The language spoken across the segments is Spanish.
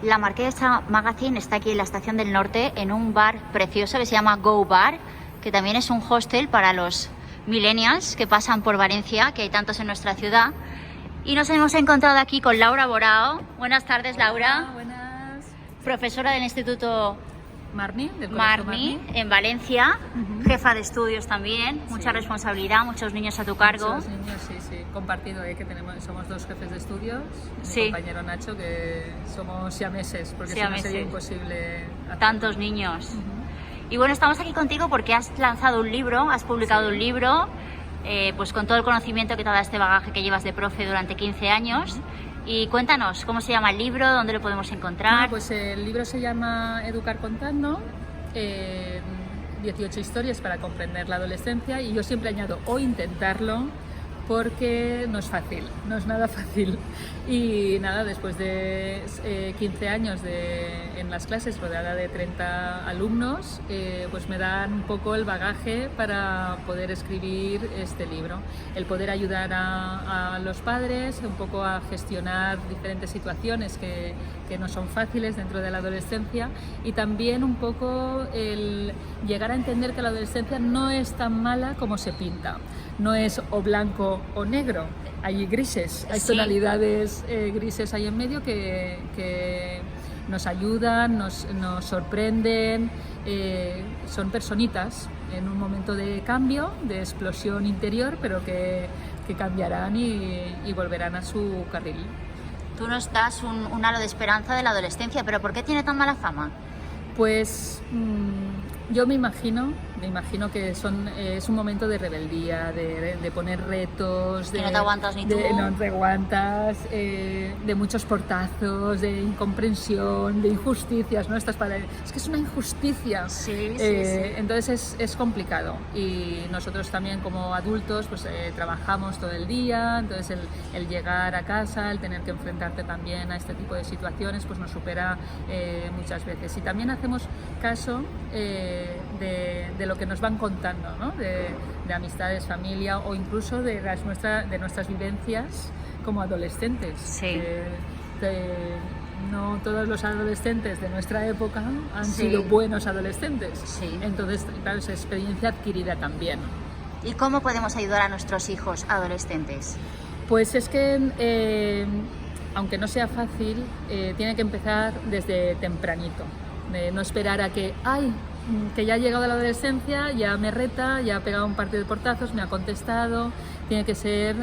La Marquesa Magazine está aquí en la Estación del Norte, en un bar precioso que se llama Go Bar, que también es un hostel para los millennials que pasan por Valencia, que hay tantos en nuestra ciudad. Y nos hemos encontrado aquí con Laura Borao. Buenas tardes, Laura. Hola, buenas. Profesora del Instituto Marni, del Colegio Marni, en Valencia, jefa de estudios también, mucha Sí. responsabilidad, muchos niños a tu cargo. Muchos niños, sí, compartido, que somos dos jefes de estudios, Sí. mi compañero Nacho, que somos siameses, porque si no Siameses. sería imposible hacer. Tantos niños. Y bueno, estamos aquí contigo porque has lanzado un libro, has publicado un libro, pues con todo el conocimiento que te da este bagaje que llevas de profe durante 15 años. Y cuéntanos, ¿cómo se llama el libro? ¿Dónde lo podemos encontrar? Bueno, pues el libro se llama Educar contando, 18 historias para comprender la adolescencia, y yo siempre añado o intentarlo, porque no es fácil, no es nada fácil. Y nada, después de 15 años en las clases, rodeada de 30 alumnos, pues me dan un poco el bagaje para poder escribir este libro. El poder ayudar a los padres un poco a gestionar diferentes situaciones que no son fáciles dentro de la adolescencia, y también un poco el llegar a entender que la adolescencia no es tan mala como se pinta. No es o blanco o negro, hay grises, hay Sí. tonalidades grises ahí en medio que nos ayudan, nos sorprenden, son personitas en un momento de cambio, de explosión interior, pero que cambiarán y volverán a su carril. Tú nos das un halo de esperanza de la adolescencia, pero ¿por qué tiene tan mala fama? Pues yo me imagino que es un momento de rebeldía, de poner retos, Que no te aguantas ni tú. No te aguantas, de muchos portazos, de incomprensión, de injusticias, ¿no? Es que es una injusticia. Sí. Entonces es complicado, y nosotros también como adultos pues trabajamos todo el día, entonces el llegar a casa, el tener que enfrentarte también a este tipo de situaciones pues nos supera muchas veces, y también hacemos caso de lo que nos van contando, ¿no? de amistades, familia, o incluso de nuestras vivencias como adolescentes. Sí. No todos los adolescentes de nuestra época han Sí. sido buenos adolescentes. Sí. Entonces, claro, es experiencia adquirida también. ¿Y cómo podemos ayudar a nuestros hijos adolescentes? Pues es que, aunque no sea fácil, tiene que empezar desde tempranito. No esperar a que ya ha llegado a la adolescencia, ya me reta, ya ha pegado un par de portazos, me ha contestado. Tiene que ser,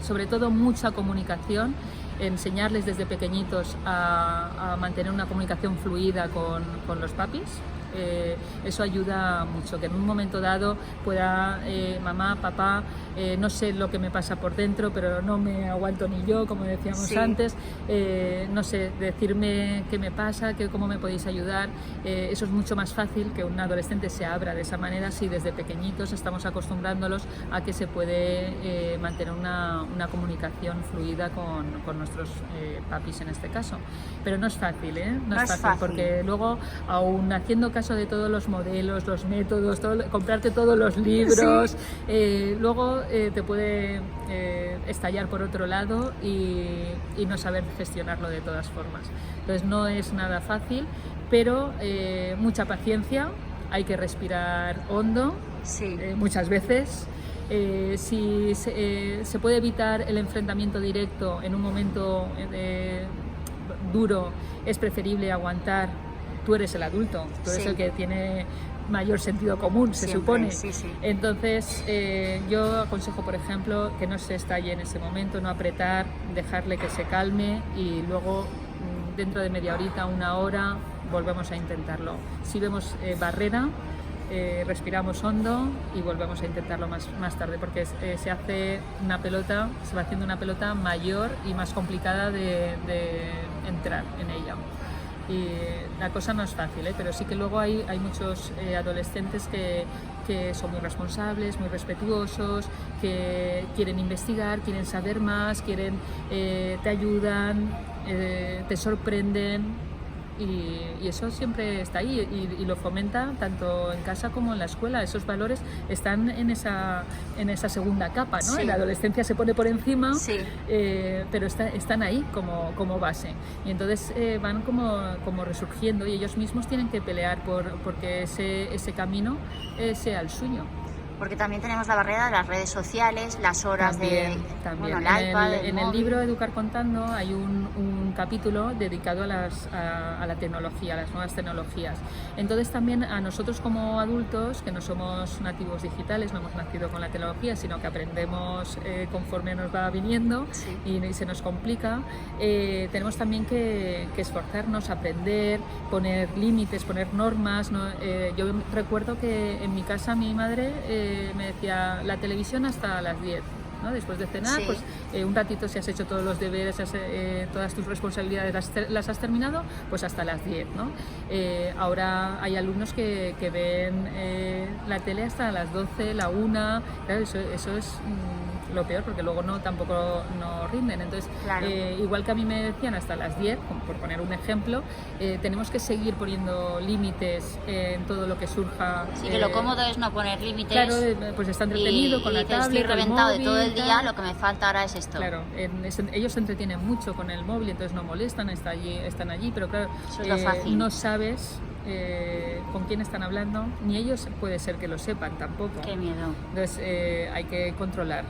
sobre todo, mucha comunicación, enseñarles desde pequeñitos a mantener una comunicación fluida con los papis. Eso ayuda mucho, que en un momento dado pueda, mamá, papá, no sé lo que me pasa por dentro, pero no me aguanto ni yo, como decíamos Sí. antes, no sé, decirme qué me pasa, cómo me podéis ayudar. Eso es mucho más fácil que un adolescente se abra de esa manera si desde pequeñitos estamos acostumbrándolos a que se puede mantener una comunicación fluida con nuestros papis en este caso. Pero no es fácil, no es fácil, porque luego, aún haciendo caso de todos los modelos, los métodos, comprarte todos los libros, luego te puede estallar por otro lado y no saber gestionarlo de todas formas. Entonces no es nada fácil, pero mucha paciencia, hay que respirar hondo, Sí. muchas veces. Si se puede evitar el enfrentamiento directo en un momento duro, es preferible aguantar. Tú eres el adulto, tú eres Sí. el que tiene mayor sentido común, se Siempre, supone. sí. Entonces, yo aconsejo, por ejemplo, que no se estalle en ese momento, no apretar, dejarle que se calme, y luego, dentro de media horita, una hora, volvemos a intentarlo. Si vemos barrera, respiramos hondo y volvemos a intentarlo más tarde, porque se hace una pelota, se va haciendo una pelota mayor y más complicada de entrar en ella. Y la cosa no es fácil, pero sí que luego hay muchos adolescentes que son muy responsables, muy respetuosos, que quieren investigar, quieren saber más, te ayudan, te sorprenden. y eso siempre está ahí y lo fomenta tanto en casa como en la escuela. Esos valores están en esa segunda capa, ¿no? Sí. En la adolescencia se pone por encima, Sí. pero están ahí como base, y entonces van como resurgiendo, y ellos mismos tienen que pelear porque ese camino sea el suyo. Porque también tenemos la barrera de las redes sociales, las horas También. bueno, el iPad, En el móvil. libro Educar Contando hay un capítulo dedicado a la tecnología, a las nuevas tecnologías. Entonces también a nosotros como adultos, que no somos nativos digitales, no hemos nacido con la tecnología, sino que aprendemos conforme nos va viniendo, Sí. y se nos complica, tenemos también que esforzarnos, aprender, poner límites, poner normas, ¿no? Yo recuerdo que en mi casa mi madre me decía la televisión hasta las 10, ¿no? Después de cenar, Sí. pues un ratito, si has hecho todos los deberes, todas tus responsabilidades las has terminado, pues hasta las 10, ¿no? Ahora hay alumnos que ven la tele hasta las 12, la 1, claro, eso es lo peor, porque luego tampoco no rinden. Entonces, Claro. igual que a mí me decían hasta las 10, por poner un ejemplo, tenemos que seguir poniendo límites en todo lo que surja. Sí, que lo cómodo es no poner límites. Claro, pues está entretenido con la dices, tablet, estoy el reventado de móvil, todo el día, tal. lo que me falta ahora es esto. Claro, ellos se entretienen mucho con el móvil, entonces no molestan, están allí, pero claro, Eso es lo fácil. no sabes con quién están hablando, ni ellos puede ser que lo sepan tampoco. Qué miedo. Entonces hay que controlar.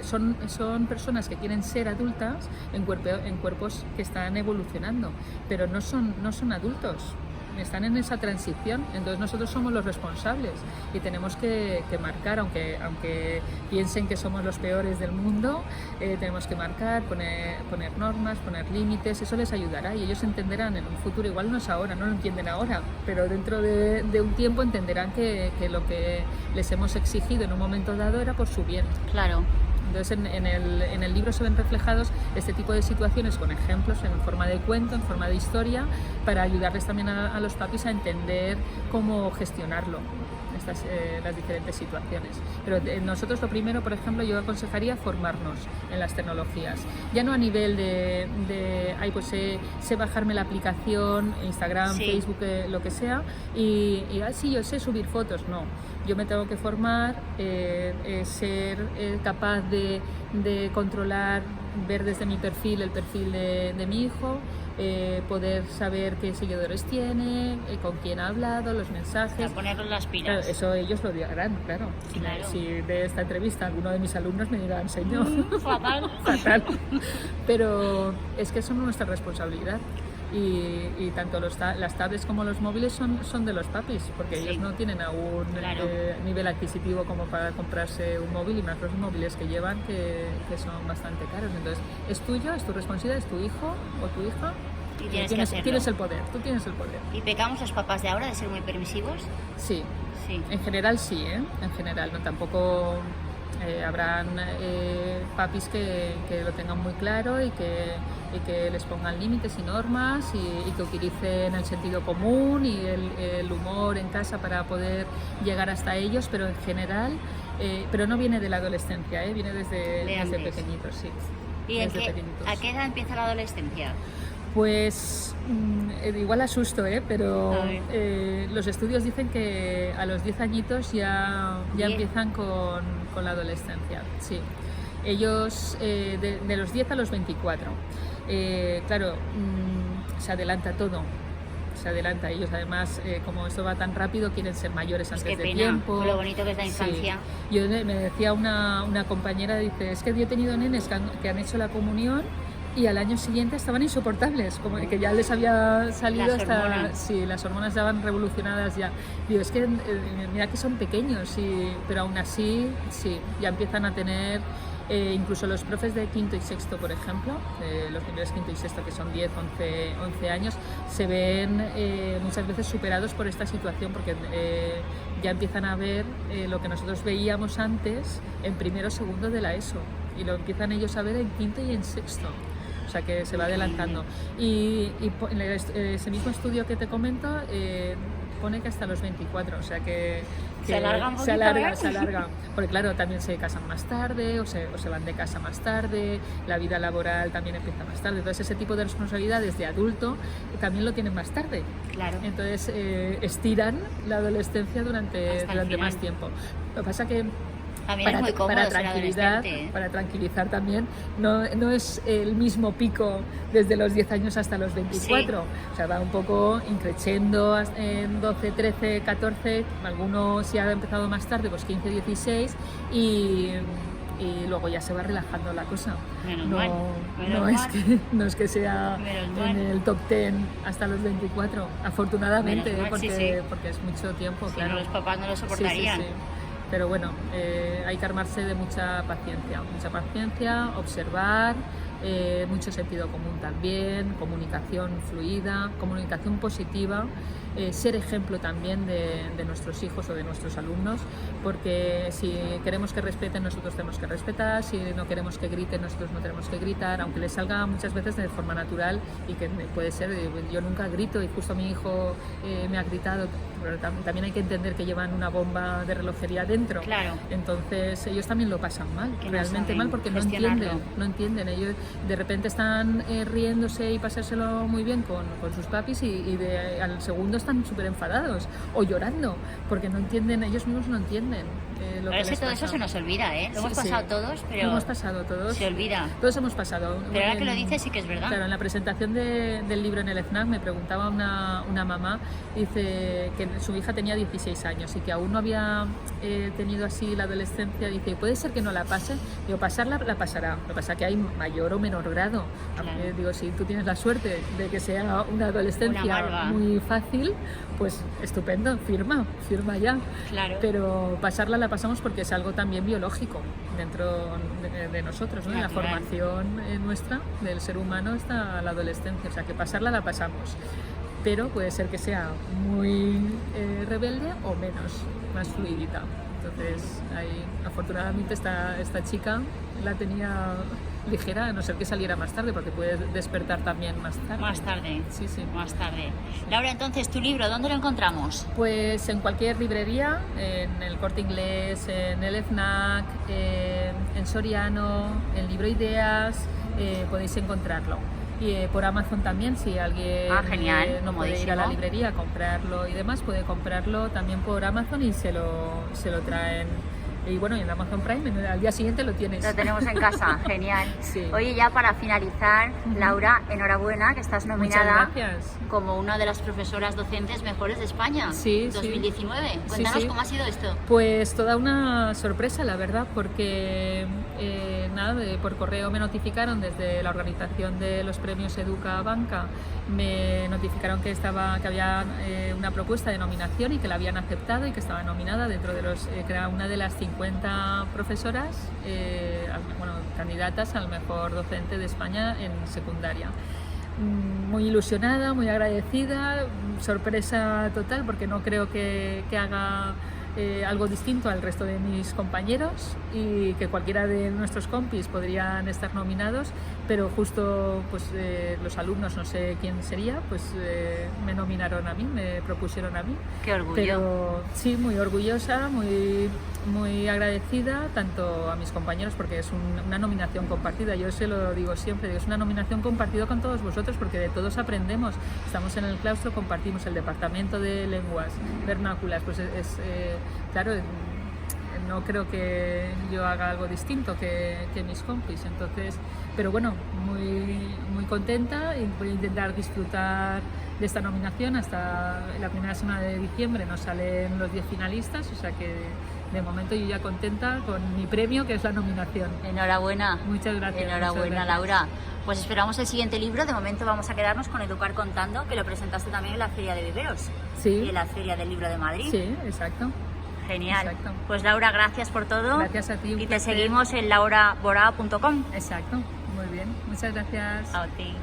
Son personas que quieren ser adultas en cuerpos que están evolucionando, pero no son adultos. Están en esa transición, entonces nosotros somos los responsables y tenemos que marcar, aunque piensen que somos los peores del mundo, tenemos que marcar, poner normas, poner límites. Eso les ayudará y ellos entenderán en un futuro, igual no es ahora, no lo entienden ahora, pero dentro de un tiempo entenderán que lo que les hemos exigido en un momento dado era por su bien. Claro. Entonces en el libro se ven reflejados este tipo de situaciones con ejemplos en forma de cuento, en forma de historia, para ayudarles también a los papis a entender cómo gestionarlo, las diferentes situaciones. Pero nosotros lo primero, por ejemplo, yo aconsejaría formarnos en las tecnologías. Ya no a nivel de pues sé bajarme la aplicación, Instagram, Sí. Facebook, lo que sea, y sí, yo sé subir fotos. No, yo me tengo que formar, ser capaz de controlar, ver desde mi perfil el perfil de mi hijo, poder saber qué seguidores tiene, con quién ha hablado, los mensajes. A ponerle las Claro, pilas. eso ellos lo dirán, claro. Claro. Si de esta entrevista alguno de mis alumnos me dirá, señor, Fatal. fatal. Pero es que son nuestra responsabilidad. Y tanto las tablets como los móviles son de los papis, porque Sí. ellos no tienen aún Claro. nivel adquisitivo como para comprarse un móvil, y más los móviles que llevan, que son bastante caros. Entonces, es tuyo, es tu responsabilidad, es tu hijo o tu hija. Y tienes que hacerlo. Tienes el poder, tú tienes el poder. ¿Y pecamos los papás de ahora de ser muy permisivos? Sí, Sí. en general sí, en general, no tampoco habrán papis que lo tengan muy claro y que les pongan límites y normas y que utilicen el sentido común y el humor en casa para poder llegar hasta ellos, pero en general, pero no viene de la adolescencia, viene desde antes. pequeñitos, sí. ¿Y desde pequeñitos. a qué edad empieza la adolescencia? Pues igual asusto, pero A ver. los estudios dicen que a los 10 añitos ya ¿10? empiezan con la adolescencia. Sí. Ellos de los 10 a los 24. Claro, se adelanta todo. Se adelanta. Ellos además, como esto va tan rápido, quieren ser mayores Pues antes qué de pena, tiempo. con lo bonito que es la infancia. Sí. Me decía una compañera, dice, es que yo he tenido nenes que han hecho la comunión y al año siguiente estaban insoportables, como que ya les había salido Las hormonas. Sí, las hormonas estaban revolucionadas ya. Digo, es que mira que son pequeños, pero aún así, sí, ya empiezan a tener, incluso los profes de quinto y sexto, por ejemplo, los niveles quinto y sexto, que son 10, 11 años, se ven muchas veces superados por esta situación, porque ya empiezan a ver lo que nosotros veíamos antes en primero o segundo de la ESO, y lo empiezan ellos a ver en quinto y en sexto. O sea que se va adelantando. Y en ese mismo estudio que te comento, pone que hasta los 24, o sea que se alarga un poquito, se alarga, porque claro, también se casan más tarde o se van de casa más tarde, la vida laboral también empieza más tarde, entonces ese tipo de responsabilidades de adulto también lo tienen más tarde. Claro. Entonces estiran la adolescencia durante más tiempo. Lo que pasa que también es muy cómodo ser adolescente, ¿eh? Para tranquilizar también, no es el mismo pico desde los 10 años hasta los 24, o sea, va un poco increciendo en 12, 13, 14, algunos si ha empezado más tarde, pues 15, 16 y luego ya se va relajando la cosa. No es que sea en el top 10 hasta los 24, afortunadamente, porque es mucho tiempo, si claro. No, los papás no lo soportarían. Sí. Pero bueno, hay que armarse de mucha paciencia, observar, mucho sentido común también, comunicación fluida, comunicación positiva, ser ejemplo también de nuestros hijos o de nuestros alumnos, porque si queremos que respeten, nosotros tenemos que respetar, si no queremos que griten, nosotros no tenemos que gritar, aunque les salga muchas veces de forma natural y que puede ser, yo nunca grito y justo mi hijo me ha gritado, pero también hay que entender que llevan una bomba de relojería dentro, claro. Entonces ellos también lo pasan mal, que realmente mal, porque no entienden, ellos de repente están riéndose y pasárselo muy bien con sus papis y al segundo están súper enfadados o llorando, porque no entienden, ellos mismos no entienden lo que les todo pasa. Eso se nos olvida, ¿eh? Lo hemos pasado todos, pero lo hemos pasado todos. Se olvida. Todos hemos pasado. Pero ahora que lo dices sí que es verdad. Claro, en la presentación del libro en el FNAC me preguntaba una mamá, dice que su hija tenía 16 años y que aún no había tenido así la adolescencia, dice, ¿puede ser que no la pase? Digo, pasarla la pasará, lo que pasa es que hay mayor o menor grado. Claro. Digo, si tú tienes la suerte de que sea una adolescencia muy fácil, pues estupendo, firma ya. Claro. Pero pasarla la pasamos porque es algo también biológico dentro de nosotros, ¿no? En la formación nuestra del ser humano está la adolescencia, o sea que pasarla la pasamos. Pero puede ser que sea muy rebelde o menos, más fluidita. Entonces, ahí, afortunadamente esta chica la tenía ligera, a no ser que saliera más tarde, porque puede despertar también más tarde. Más tarde. Sí. Más tarde. Laura, entonces, ¿tu libro dónde lo encontramos? Pues en cualquier librería, en el Corte Inglés, en el FNAC, en Soriano, en Libro Ideas, podéis encontrarlo. Y por Amazon también, si alguien no puede ir a la librería a comprarlo y demás, puede comprarlo también por Amazon y se lo traen. Y bueno, en Amazon Prime, al día siguiente lo tienes. Lo tenemos en casa, genial. Sí. Oye, ya para finalizar, Laura, enhorabuena, que estás nominada como una de las profesoras docentes mejores de España, 2019. Cuéntanos cómo ha sido esto. Pues toda una sorpresa, la verdad, porque por correo me notificaron desde la organización de los premios Educa Banca, me notificaron que había una propuesta de nominación y que la habían aceptado y que estaba nominada dentro de que era una de las 50 profesoras candidatas al mejor docente de España en secundaria. Muy ilusionada, muy agradecida, sorpresa total porque no creo que haga algo distinto al resto de mis compañeros y que cualquiera de nuestros compis podrían estar nominados, pero justo pues los alumnos, no sé quién sería, pues me nominaron a mí, me propusieron a mí. ¡Qué orgullo! Pero sí, muy orgullosa, muy agradecida tanto a mis compañeros porque es una nominación compartida, yo se lo digo siempre, es una nominación compartida con todos vosotros porque de todos aprendemos, estamos en el claustro, compartimos el departamento de lenguas vernáculas, pues claro, no creo que yo haga algo distinto que mis compis, entonces, pero bueno, muy contenta y voy a intentar disfrutar de esta nominación hasta la primera semana de diciembre, nos salen los 10 finalistas, o sea que de momento yo ya contenta con mi premio, que es la nominación. Enhorabuena. Muchas gracias. Enhorabuena, Laura. Pues esperamos el siguiente libro. De momento vamos a quedarnos con Educar Contando, que lo presentaste también en la Feria de Viveros. Sí. Y en la Feria del Libro de Madrid. Sí, exacto. Genial. Exacto. Pues Laura, gracias por todo. Gracias a ti. Y te seguimos en lauraborao.com. Exacto. Muy bien. Muchas gracias. A ti.